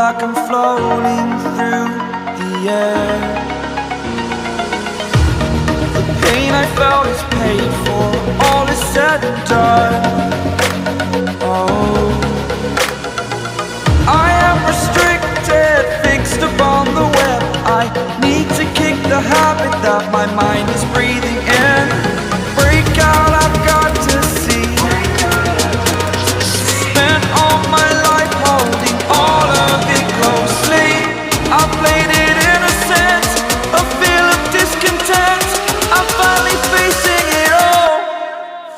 like I'm floating through the air. The pain I felt is paid for, all is said and done. Oh, I am restricted, fixed upon the web. I need to kick the habit that my mind is breathing in. Break out, I've got to see. Spent all my life holding all of it closely. I played it innocent, a feel of discontent. I'm finally facing it all,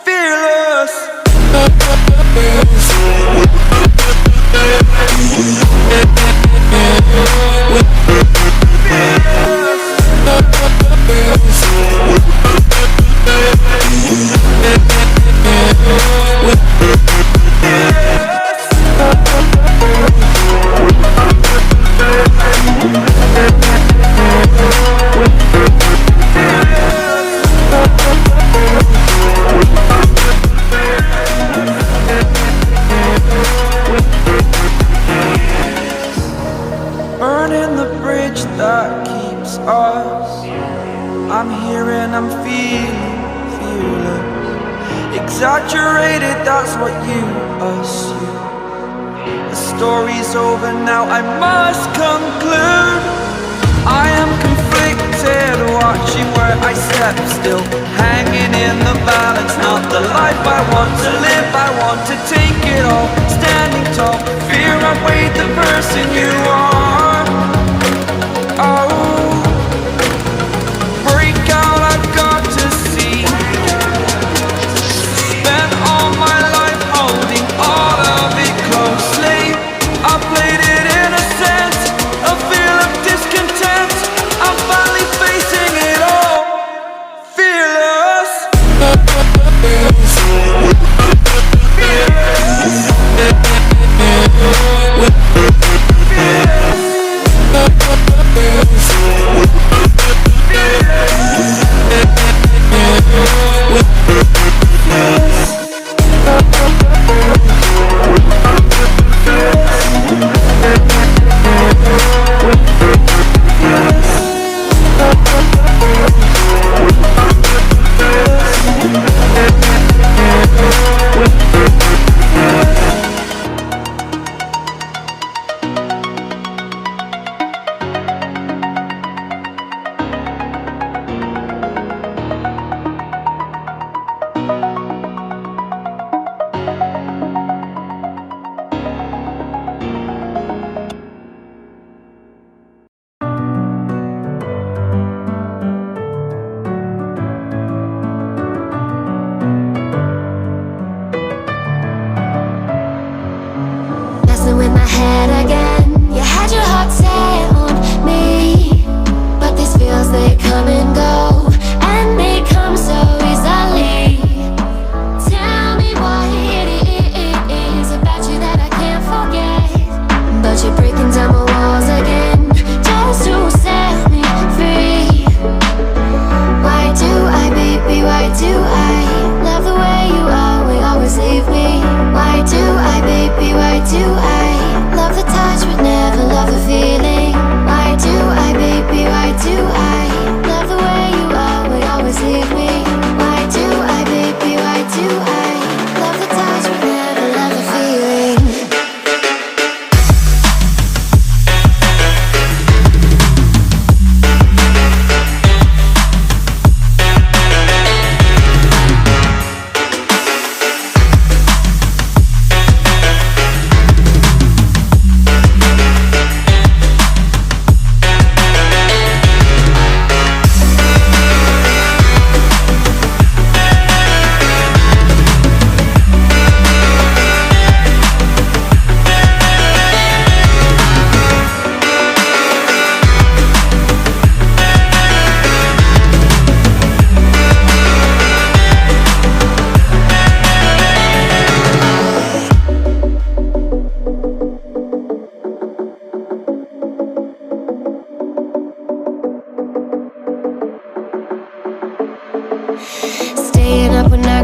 fearless. Burning the bridge that keeps us. I'm here and I'm feeling fearless. Exaggerated, that's what you assume. The story's over now, I must conclude. I am conflicted, watching where I step still, hanging in the balance. Not the life I want to live, I want to take it all. Standing tall, fear outweighed the person you are. Oh, break out, I've got to see. Spent all my life holding all of it closely. I played it innocent, a feel of discontent. I'm finally facing it all, fearless. In my head again, you had your heart set on me, but these feels, they come and go, and they come so easily. Tell me what it is about you that I can't forget, but you're breaking down my walls again, just to set me free. Why do I, baby, why do I love the way you are, we always leave me? Why do I, baby, why do I love the touch but never love the feeling? Why do I, baby, why do I love the way you are, we always leave me? Why do I, baby, why do I love the touch but never love the feeling? Staying up when I